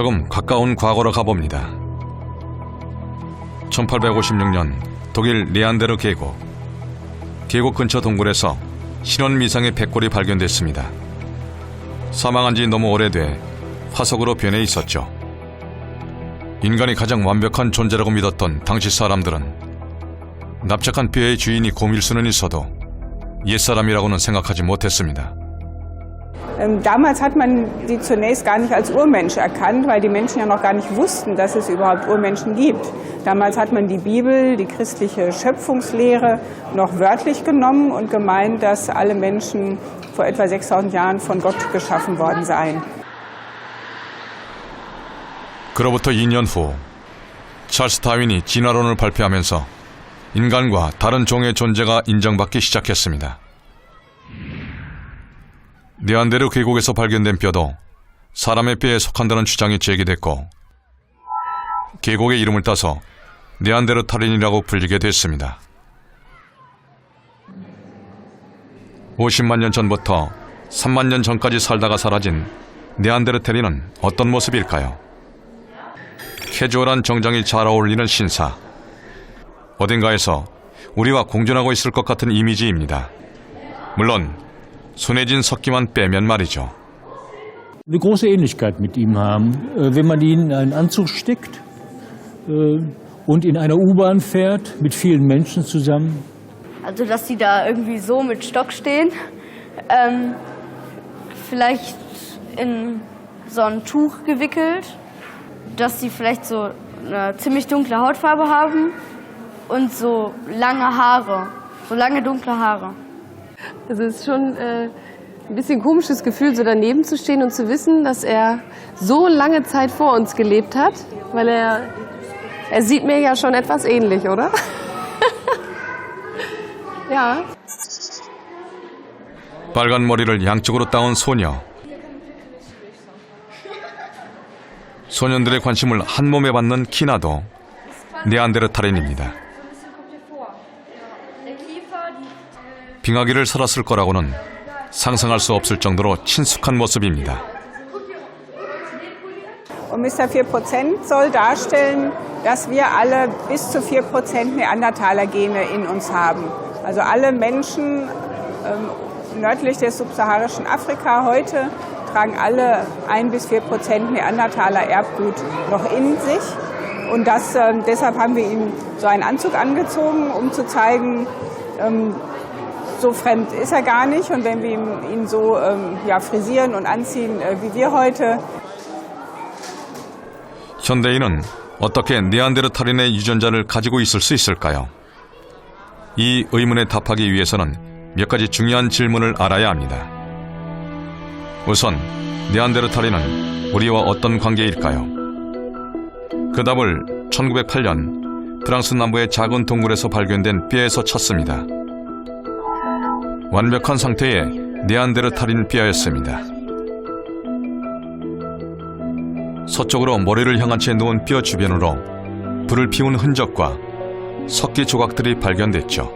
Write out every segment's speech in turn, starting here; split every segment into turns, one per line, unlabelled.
조금 가까운 과거로 가봅니다. 1856년 독일 네안데르 계곡. 계곡 근처 동굴에서 신원 미상의 백골이 발견됐습니다. 사망한 지 너무 오래돼 화석으로 변해 있었죠. 인간이 가장 완벽한 존재라고 믿었던 당시 사람들은 납작한 뼈의 주인이 곰일 수는 있어도 옛사람이라고는 생각하지 못했습니다.
Damals hat man sie zunächst gar nicht als Urmensch erkannt, weil die Menschen ja noch gar nicht wussten, dass es überhaupt Urmenschen gibt. Damals hat man die Bibel, die christliche Schöpfungslehre, noch wörtlich genommen und gemeint, dass alle Menschen vor etwa 6000 Jahren von Gott geschaffen worden seien.
그로부터 2년 후 찰스 다윈이 진화론을 발표하면서 인간과 다른 종의 존재가 인정받기 시작했습니다. 네안데르 계곡에서 발견된 뼈도 사람의 뼈에 속한다는 주장이 제기됐고 계곡의 이름을 따서 네안데르탈인이라고 불리게 됐습니다. 50만 년 전부터 3만 년 전까지 살다가 사라진 네안데르탈인은 어떤 모습일까요? 캐주얼한 정장이 잘 어울리는 신사. 어딘가에서 우리와 공존하고 있을 것 같은 이미지입니다. 물론 손예진 석기만 빼면 말이죠.
Eine große Ähnlichkeit mit ihm haben. Wenn man ihn in einen Anzug steckt und in einer U-Bahn fährt mit vielen Menschen zusammen.
Also, dass sie da irgendwie so mit Stock stehen, vielleicht in so ein Tuch gewickelt, dass sie vielleicht so eine ziemlich dunkle Hautfarbe haben und so lange Haare, so lange dunkle Haare.
Also es ist schon ein bisschen komisches Gefühl, so daneben zu stehen und zu wissen, dass er so lange Zeit vor uns gelebt hat, weil er sieht mir ja schon etwas ähnlich, oder? Ja.
빨간 머리를 양쪽으로 따온 소녀. 소년들의 관심을 한 몸에 받는 키나도 네안데르탈인입니다. 빙하기를 살았을 거라고는 상상할 수 없을 정도로 친숙한 모습입니다.
Und Mr. 4% soll darstellen, dass wir alle bis zu 4% Neandertaler-Gene in uns haben. Also alle Menschen nördlich des subsaharischen Afrika heute tragen alle 1 bis 4% Neandertaler-Erbgut noch in sich. Und deshalb haben wir ihm so einen Anzug angezogen, um zu zeigen, so fremd ist er gar nicht. Und wenn wir ihn so frisieren und anziehen wie wir heute.
현대인은 어떻게 네안데르탈인의 유전자를 가지고 있을 수 있을까요? 이 의문에 답하기 위해서는 몇 가지 중요한 질문을 알아야 합니다. 우선 네안데르탈인은 우리와 어떤 관계일까요? 그 답을 1908년 프랑스 남부의 작은 동굴에서 발견된 뼈에서 찾습니다. 완벽한 상태의 네안데르탈인 뼈였습니다. 서쪽으로 머리를 향한 채 누운 뼈 주변으로 불을 피운 흔적과 석기 조각들이 발견됐죠.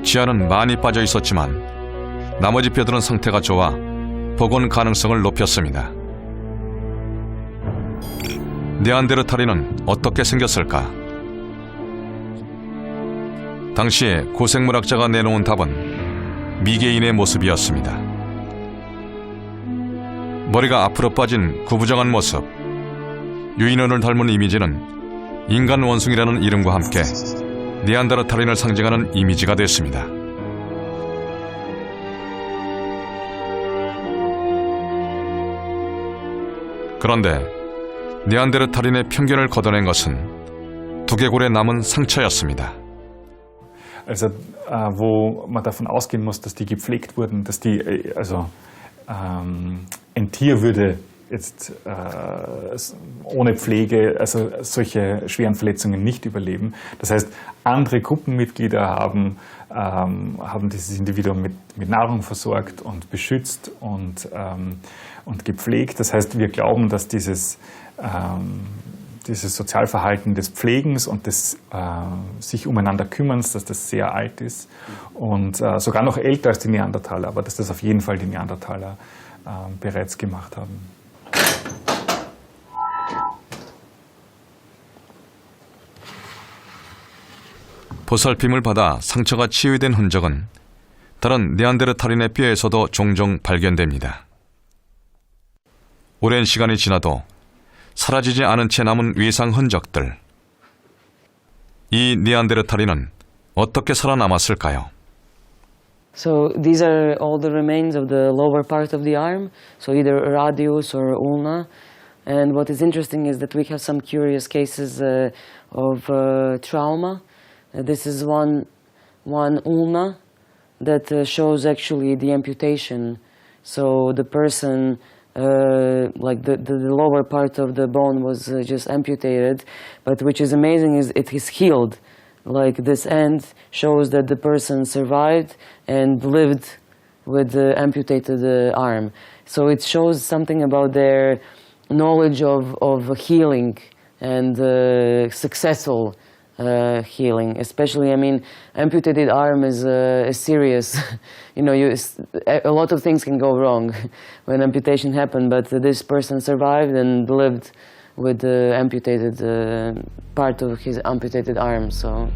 치아는 많이 빠져 있었지만 나머지 뼈들은 상태가 좋아 복원 가능성을 높였습니다. 네안데르탈인은 어떻게 생겼을까? 당시에 고생물학자가 내놓은 답은 미개인의 모습이었습니다. 머리가 앞으로 빠진 구부정한 모습, 유인원을 닮은 이미지는 인간 원숭이라는 이름과 함께 네안데르탈인을 상징하는 이미지가 됐습니다. 그런데 네안데르탈인의 편견을 걷어낸 것은 두개골에 남은 상처였습니다.
Also wo man davon ausgehen muss, dass die gepflegt wurden, dass die, ein Tier würde jetzt ohne Pflege also solche schweren Verletzungen nicht überleben. Das heißt, andere Gruppenmitglieder haben dieses Individuum mit Nahrung versorgt und beschützt und gepflegt. Das heißt, wir glauben, dass dieses Sozialverhalten des Pflegens und des sich umeinander Kümmerns, dass das sehr alt ist und sogar noch älter als die Neandertaler, aber dass das auf jeden Fall die Neandertaler bereits gemacht haben.
보살핌을 받아 상처가 치유된 흔적은 다른 네안데르탈인의 뼈에서도 종종 발견됩니다. 오랜 시간이 지나도 사라지지 않은 채 남은 위상 흔적들. 이 네안데르탈인은 어떻게 살아남았을까요?
So these are all the remains of the lower part of the arm, so either radius or ulna. And what is interesting is that we have some curious cases of trauma. This is one ulna that shows actually the amputation. So the person, like the lower part of the bone was just amputated, but which is amazing is it is healed. Like this end shows that the person survived and lived with the amputated arm. So it shows something about their knowledge of healing and successful healing. Especially, I mean, amputated arm is serious. You know, a lot of things can go wrong when amputation happened, but this person survived and lived with the amputated part of his amputated arm. So.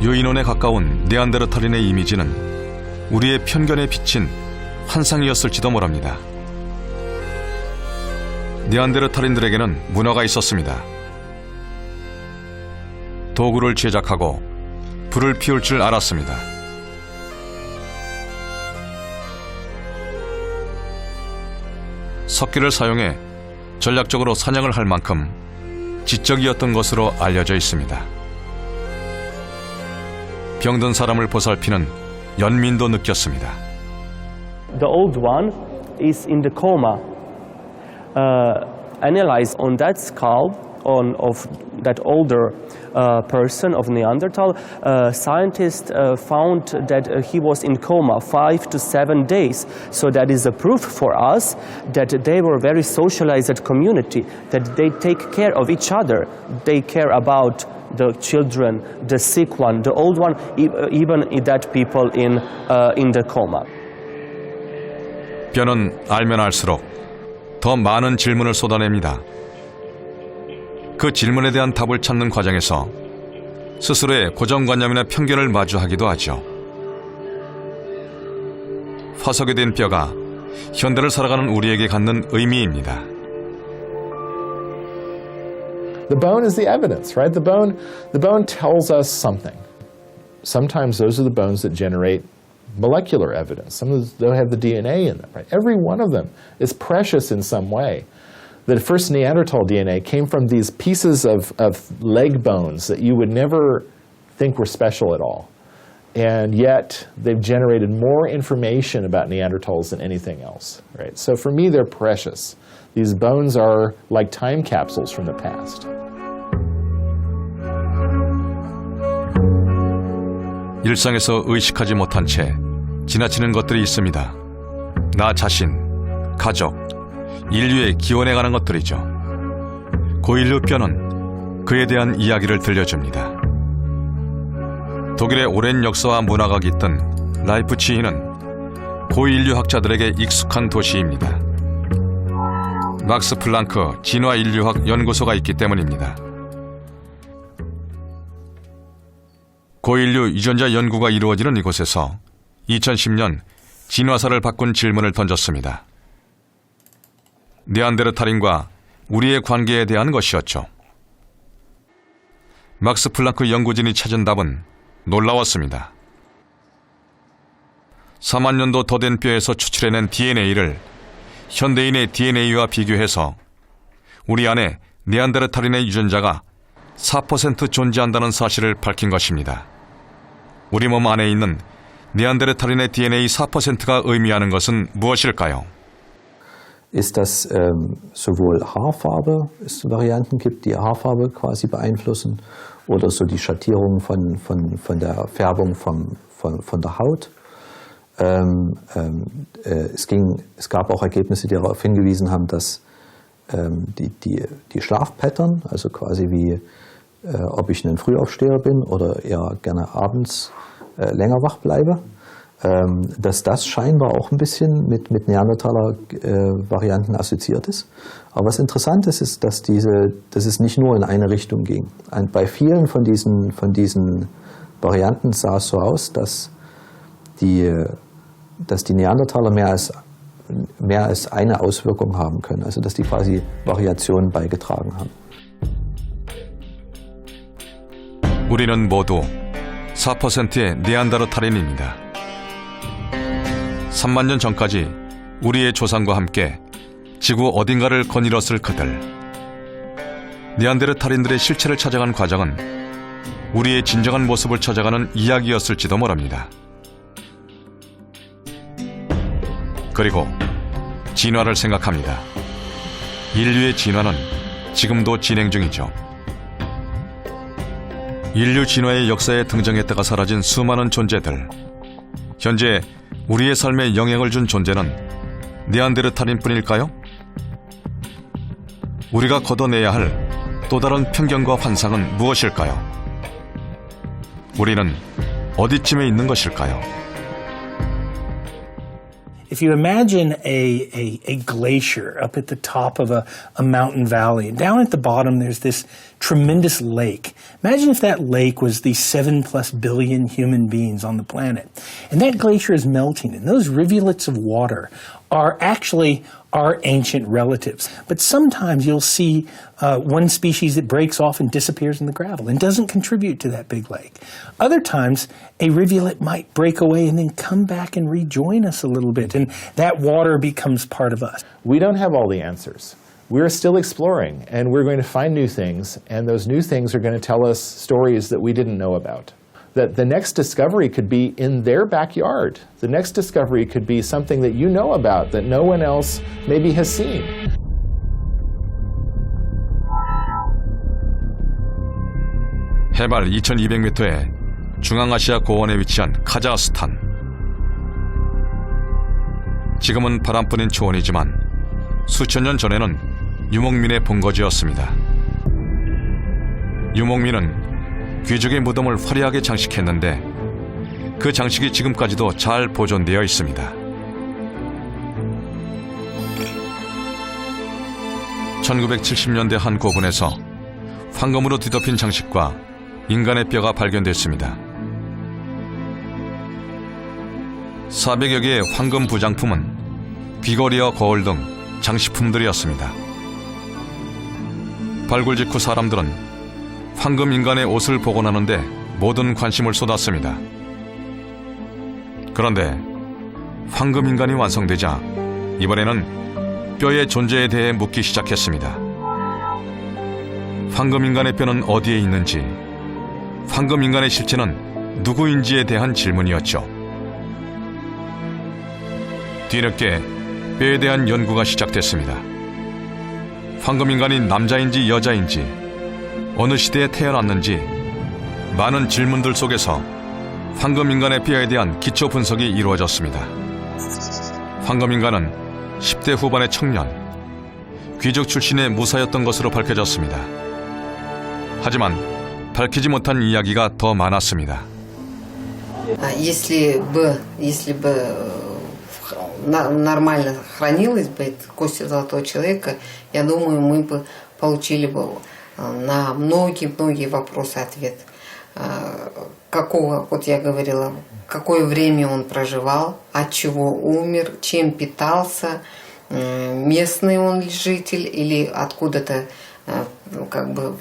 유인원에 가까운 네안데르탈인의 이미지는 우리의 편견에 비친 환상이었을지도 모릅니다. 네안데르탈인들에게는 문화가 있었습니다. 도구를 제작하고 불을 피울 줄 알았습니다. 석기를 사용해 전략적으로 사냥을 할 만큼 지적이었던 것으로 알려져 있습니다. 병든 사람을 보살피는 연민도 느꼈습니다.
The old one is in the coma. Analyzed on that skull of that older person of Neanderthal, scientists found that he was in coma 5 to 7 days. So that is a proof for us that they were a very socialized community, that they take care of each other. They care about the children, the sick one, the old one, even that people in the coma.
뼈는 알면 알수록 더 많은 질문을 쏟아냅니다. 그 질문에 대한 답을 찾는 과정에서 스스로의 고정관념이나 편견을 마주하기도 하죠. 화석이 된 뼈가 현대를 살아가는 우리에게 갖는 의미입니다.
The bone is the evidence, right? The bone tells us something. Sometimes those are the bones that generate molecular evidence. Some of those don't have the DNA in them, right? Every one of them is precious in some way. The first Neanderthal DNA came from these pieces of leg bones that you would never think were special at all. And yet they've generated more information about Neanderthals than anything else, right? So for me, they're precious. These bones are like time capsules from the past.
일상에서 의식하지 못한 채 지나치는 것들이 있습니다. 나 자신, 가족, 인류의 기원해가는 것들이죠. 고인류 뼈는 그에 대한 이야기를 들려줍니다. 독일의 오랜 역사와 문화가 깃든 라이프치히는 고인류 학자들에게 익숙한 도시입니다. 막스 플랑크 진화인류학 연구소가 있기 때문입니다. 고인류 유전자 연구가 이루어지는 이곳에서 2010년 진화사를 바꾼 질문을 던졌습니다. 네안데르탈인과 우리의 관계에 대한 것이었죠. 막스 플랑크 연구진이 찾은 답은 놀라웠습니다. 4만 년도 더 된 뼈에서 추출해낸 DNA를 현대인의 DNA와 비교해서 우리 안에 네안데르탈인의 유전자가 4% 존재한다는 사실을 밝힌 것입니다. 우리 몸 안에 있는 네안데르탈인의 DNA 4%가 의미하는 것은 무엇일까요?
Ist das sowohl Haarfarbe, es Varianten gibt, die Haarfarbe quasi beeinflussen, oder so die Schattierung von der Färbung von der Haut. Es gab auch Ergebnisse, die darauf hingewiesen haben, dass die Schlafpattern, also quasi wie ob ich ein Frühaufsteher bin oder eher gerne abends länger wach bleibe, dass das scheinbar auch ein bisschen mit Neandertaler-Varianten assoziiert ist. Aber was interessant ist, ist, dass es nicht nur in eine Richtung ging. Und bei vielen von diesen Varianten sah es so aus, dass die Neandertaler mehr als eine Auswirkung haben können, also dass die quasi Variationen beigetragen haben.
우리는 모두 4%의 네안데르탈인입니다. 3만 년 전까지 우리의 조상과 함께 지구 어딘가를 거닐었을 그들. 네안데르탈인들의 실체를 찾아간 과정은 우리의 진정한 모습을 찾아가는 이야기였을지도 모릅니다. 그리고 진화를 생각합니다. 인류의 진화는 지금도 진행 중이죠. 인류 진화의 역사에 등장했다가 사라진 수많은 존재들. 현재 우리의 삶에 영향을 준 존재는 네안데르탈인뿐일까요? 우리가 걷어내야 할 또 다른 편견과 환상은 무엇일까요? 우리는 어디쯤에 있는 것일까요?
If you imagine a glacier up at the top of a mountain valley, and down at the bottom there's this tremendous lake. Imagine if that lake was the 7+ billion human beings on the planet. And that glacier is melting, and those rivulets of water are actually our ancient relatives. But sometimes you'll see one species that breaks off and disappears in the gravel and doesn't contribute to that big lake. Other times, a rivulet might break away and then come back and rejoin us a little bit, and that water becomes part of us.
We don't have all the answers. We're still exploring, and we're going to find new things, and those new things are going to tell us stories that we didn't know about. That the next discovery could be in their backyard. The next discovery could be something that you know about that no one else maybe has seen.
해발 2200m의 중앙아시아 고원에 위치한 카자흐스탄. 지금은 바람뿐인 초원이지만 수천 년 전에는 유목민의 본거지였습니다. 유목민은 귀족의 무덤을 화려하게 장식했는데 그 장식이 지금까지도 잘 보존되어 있습니다. 1970년대 한 고분에서 황금으로 뒤덮인 장식과 인간의 뼈가 발견됐습니다. 400여 개의 황금 부장품은 귀걸이와 거울 등 장식품들이었습니다. 발굴 직후 사람들은 황금 인간의 옷을 복원하는데 모든 관심을 쏟았습니다. 그런데 황금 인간이 완성되자 이번에는 뼈의 존재에 대해 묻기 시작했습니다. 황금 인간의 뼈는 어디에 있는지, 황금 인간의 실체는 누구인지에 대한 질문이었죠. 뒤늦게 뼈에 대한 연구가 시작됐습니다. 황금 인간이 남자인지 여자인지, 어느 시대에 태어났는지 많은 질문들 속에서 황금 인간의 뼈에 대한 기초 분석이 이루어졌습니다. 황금 인간은 10대 후반의 청년, 귀족 출신의 무사였던 것으로 밝혀졌습니다. 하지만 밝히지 못한 이야기가 더 많았습니다.
Если бы нормально хранилась бы кость золотого человека, я думаю, мы бы получили бы на многие вопросы ответ. Какого, вот я говорила, какое время он проживал, от чего умер, чем питался, местный он житель или откуда-то как бы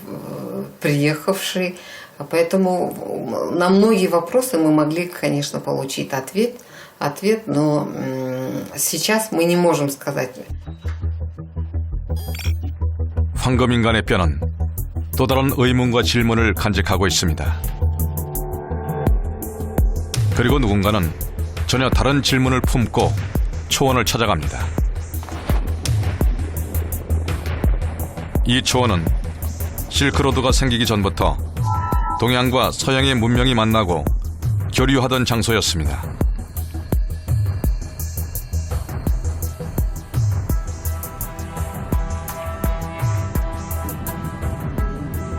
приехавший. Поэтому на многие вопросы мы могли, конечно, получить ответ, но сейчас мы не можем сказать.
황금 인간의 뼈는 또 다른 의문과 질문을 간직하고 있습니다. 그리고 누군가는 전혀 다른 질문을 품고 초원을 찾아갑니다. 이 초원은 실크로드가 생기기 전부터 동양과 서양의 문명이 만나고 교류하던 장소였습니다.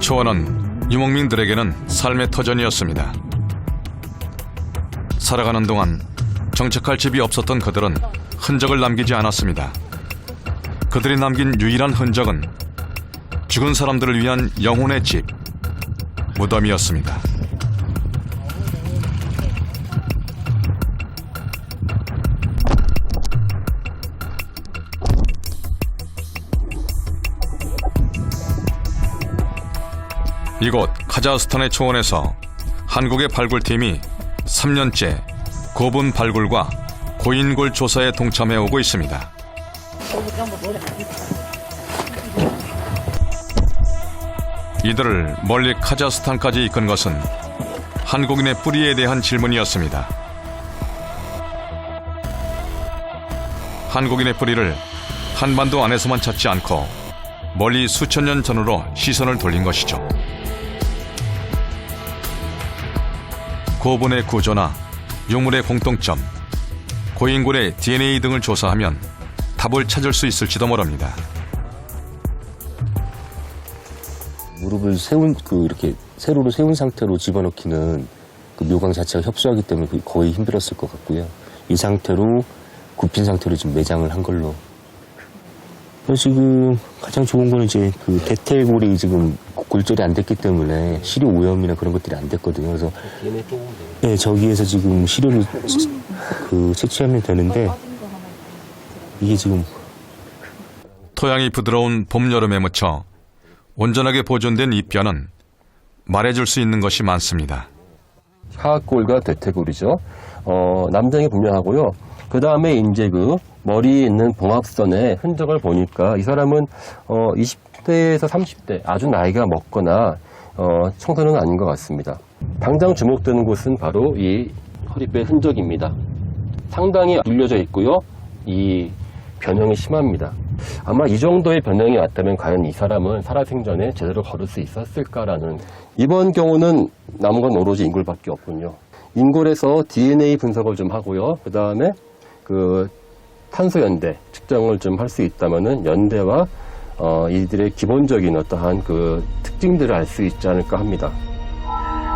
초원은 유목민들에게는 삶의 터전이었습니다. 살아가는 동안 정착할 집이 없었던 그들은 흔적을 남기지 않았습니다. 그들이 남긴 유일한 흔적은 죽은 사람들을 위한 영혼의 집, 무덤이었습니다. 이곳 카자흐스탄의 초원에서 한국의 발굴팀이 3년째 고분 발굴과 고인골 조사에 동참해 오고 있습니다. 이들을 멀리 카자흐스탄까지 이끈 것은 한국인의 뿌리에 대한 질문이었습니다. 한국인의 뿌리를 한반도 안에서만 찾지 않고 멀리 수천 년 전으로 시선을 돌린 것이죠. 고분의 구조나 유물의 공통점, 고인골의 DNA 등을 조사하면 답을 찾을 수 있을지도 모릅니다.
무릎을 이렇게 세로로 세운 상태로 집어넣기는 그 묘광 자체가 협소하기 때문에 거의 힘들었을 것 같고요. 이 상태로 굽힌 상태로 지금 매장을 한 걸로. 지금 가장 좋은 거는 이제 그 대퇴골이 지금 골절이 안 됐기 때문에 시료 오염이나 그런 것들이 안 됐거든요. 그래서 네, 저기에서 지금 시료를 채취하면 되는데 이게 지금
토양이 부드러운 봄, 여름에 묻혀 온전하게 보존된 이 뼈는 말해줄 수 있는 것이 많습니다.
하악골과 대퇴골이죠. 남장이 분명하고요. 그 다음에 이제 그 머리에 있는 봉합선의 흔적을 보니까 이 사람은 20대에서 30대 아주 나이가 먹거나 청소년은 아닌 것 같습니다. 당장 주목되는 곳은 바로 이 허리뼈의 흔적입니다. 상당히 눌려져 있고요. 이 변형이 심합니다. 아마 이 정도의 변형이 왔다면 과연 이 사람은 살아생전에 제대로 걸을 수 있었을까라는. 이번 경우는 남은 건 오로지 인골밖에 없군요. 인골에서 DNA 분석을 좀 하고요. 그 다음에 그 탄소 연대 측정을 좀 할 수 있다면은 연대와 이들의 기본적인 어떠한 그 특징들을 알 수 있지 않을까 합니다.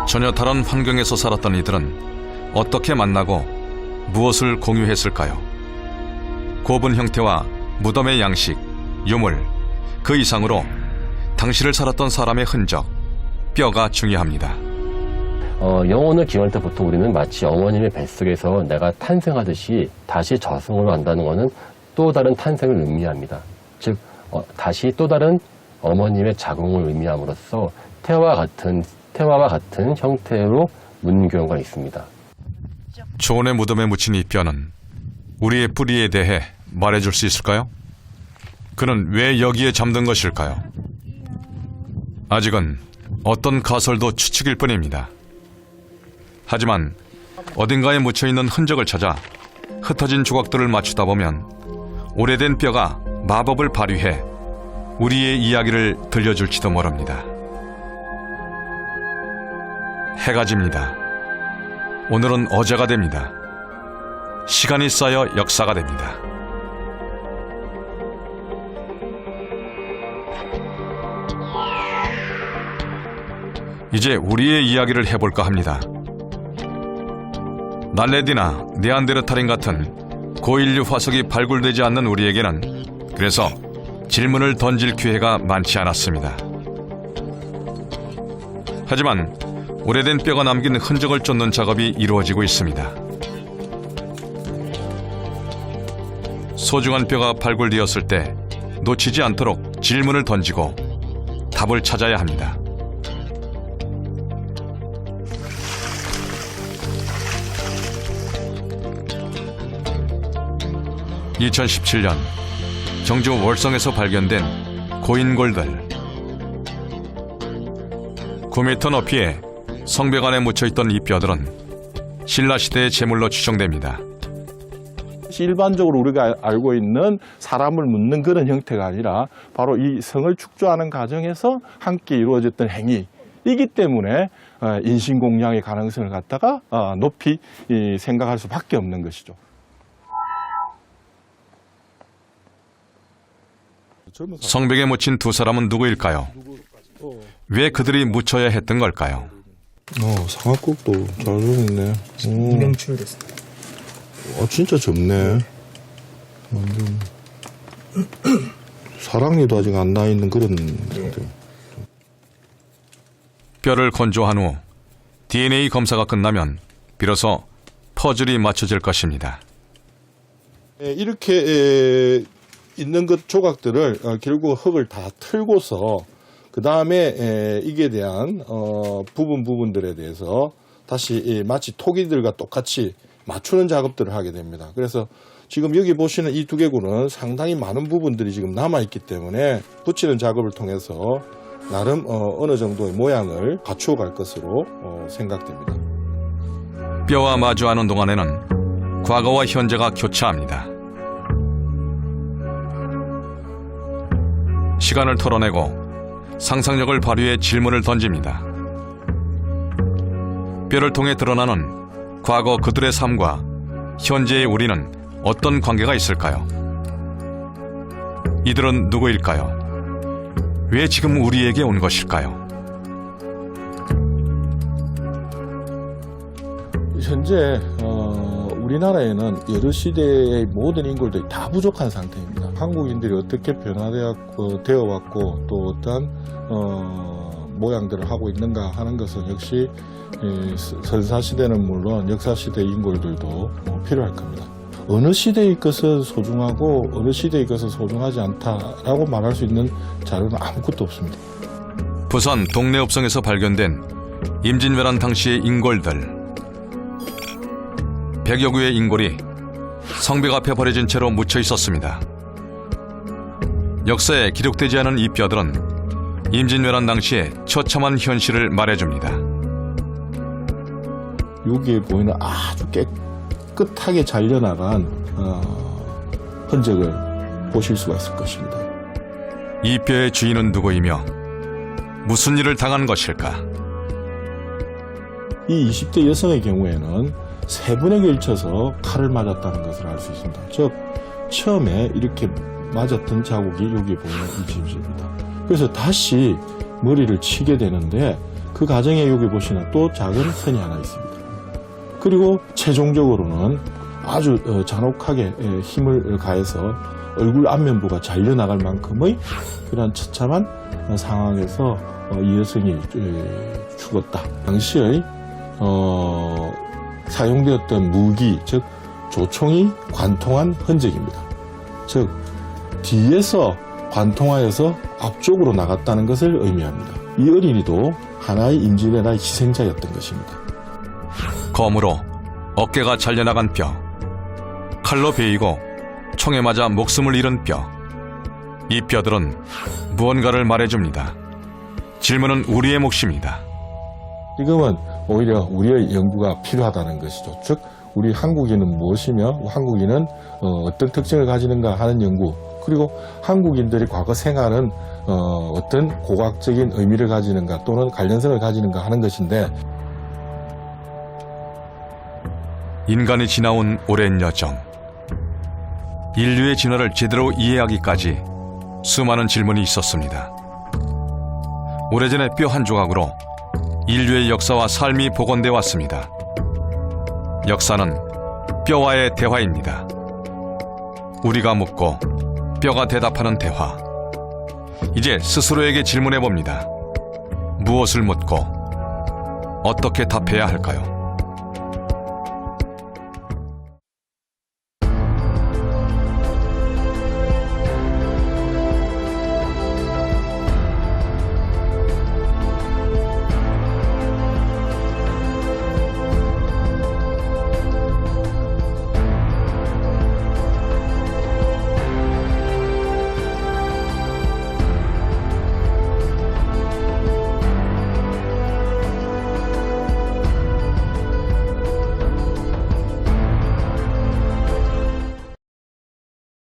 전혀 다른 환경에서 살았던 이들은 어떻게 만나고 무엇을 공유했을까요? 고분 형태와 무덤의 양식, 유물, 그 이상으로 당시를 살았던 사람의 흔적, 뼈가 중요합니다.
영혼을 기원할 때 보통 우리는 마치 어머님의 뱃속에서 내가 탄생하듯이 다시 저승으로 간다는 것은 또 다른 탄생을 의미합니다. 즉 다시 또 다른 어머님의 자궁을 의미함으로써 태아와 같은 형태로 묻는 경우가 있습니다.
초원의 무덤에 묻힌 이 뼈는 우리의 뿌리에 대해 말해줄 수 있을까요? 그는 왜 여기에 잠든 것일까요? 아직은 어떤 가설도 추측일 뿐입니다. 하지만 어딘가에 묻혀있는 흔적을 찾아 흩어진 조각들을 맞추다 보면 오래된 뼈가 마법을 발휘해 우리의 이야기를 들려줄지도 모릅니다. 해가 집니다. 오늘은 어제가 됩니다. 시간이 쌓여 역사가 됩니다. 이제 우리의 이야기를 해볼까 합니다. 날레디나 네안데르탈인 같은 고인류 화석이 발굴되지 않는 우리에게는 그래서 질문을 던질 기회가 많지 않았습니다. 하지만 오래된 뼈가 남긴 흔적을 쫓는 작업이 이루어지고 있습니다. 소중한 뼈가 발굴되었을 때 놓치지 않도록 질문을 던지고 답을 찾아야 합니다. (2017년) 경주 월성에서 발견된 고인골들. 9m 높이에 성벽 안에 묻혀있던 이 뼈들은 신라시대의 제물로 추정됩니다.
일반적으로 우리가 알고 있는 사람을 묻는 그런 형태가 아니라 바로 이 성을 축조하는 과정에서 함께 이루어졌던 행위이기 때문에 인신공양의 가능성을 갖다가 높이 생각할 수밖에 없는 것이죠.
성벽에 묻힌 두 사람은 누구일까요? 왜 그들이 묻혀야 했던 걸까요?
상악국도 잘 적었네.
이명출 됐어.
진짜 젊네. 완전 사랑니도 아직 안 나 있는 그런 상태.
뼈를 건조한 후 DNA 검사가 끝나면 비로소 퍼즐이 맞춰질 것입니다.
이렇게 있는 것 조각들을 결국 흙을 다 틀고서 그 다음에 이게 대한 부분들에 대해서 다시 마치 토기들과 똑같이 맞추는 작업들을 하게 됩니다. 그래서 지금 여기 보시는 이 두개골은 상당히 많은 부분들이 지금 남아있기 때문에 붙이는 작업을 통해서 나름 어느 정도의 모양을 갖추어 갈 것으로 생각됩니다.
뼈와 마주하는 동안에는 과거와 현재가 교차합니다. 시간을 털어내고 상상력을 발휘해 질문을 던집니다. 뼈를 통해 드러나는 과거 그들의 삶과 현재의 우리는 어떤 관계가 있을까요? 이들은 누구일까요? 왜 지금 우리에게 온 것일까요?
현재 우리나라에는 여러 시대의 모든 인물들이 다 부족한 상태입니다. 한국인들이 어떻게 변화되어 왔고 또 어떠한 모양들을 하고 있는가 하는 것은 역시 선사시대는 물론 역사시대 인물들도 필요할 겁니다. 어느 시대의 것은 소중하고 어느 시대의 것은 소중하지 않다라고 말할 수 있는 자료는 아무것도 없습니다.
부산 동래읍성에서 발견된 임진왜란 당시의 인골들. 100여 구의 인골이 성벽 앞에 버려진 채로 묻혀 있었습니다. 역사에 기록되지 않은 이 뼈들은 임진왜란 당시의 처참한 현실을 말해줍니다.
여기에 보이는 아주 깨끗하게 잘려나간 흔적을 보실 수가 있을 것입니다.
이 뼈의 주인은 누구이며 무슨 일을 당한 것일까?
이 20대 여성의 경우에는 3번에 걸쳐서 칼을 맞았다는 것을 알 수 있습니다. 즉 처음에 이렇게 맞았던 자국이 여기 보이는 이 집입니다. 그래서 다시 머리를 치게 되는데 그 과정에 여기 보시는 또 작은 선이 하나 있습니다. 그리고 최종적으로는 아주 잔혹하게 힘을 가해서 얼굴 앞면부가 잘려나갈 만큼의 그런 처참한 상황에서 이 여성이 죽었다. 당시의 사용되었던 무기, 즉 조총이 관통한 흔적입니다. 즉 뒤에서 관통하여서 앞쪽으로 나갔다는 것을 의미합니다. 이 어린이도 하나의 임진왜란의 희생자였던 것입니다.
검으로 어깨가 잘려나간 뼈, 칼로 베이고 총에 맞아 목숨을 잃은 뼈. 이 뼈들은 무언가를 말해줍니다. 질문은 우리의 몫입니다.
지금은 오히려 우리의 연구가 필요하다는 것이죠. 즉 우리 한국인은 무엇이며 한국인은 어떤 특징을 가지는가 하는 연구, 그리고 한국인들이 과거 생활은 어떤 고고학적인 의미를 가지는가 또는 관련성을 가지는가 하는 것인데,
인간이 지나온 오랜 여정, 인류의 진화를 제대로 이해하기까지 수많은 질문이 있었습니다. 오래전에 뼈 한 조각으로 인류의 역사와 삶이 복원돼 왔습니다. 역사는 뼈와의 대화입니다. 우리가 묻고 뼈가 대답하는 대화. 이제 스스로에게 질문해 봅니다. 무엇을 묻고 어떻게 답해야 할까요?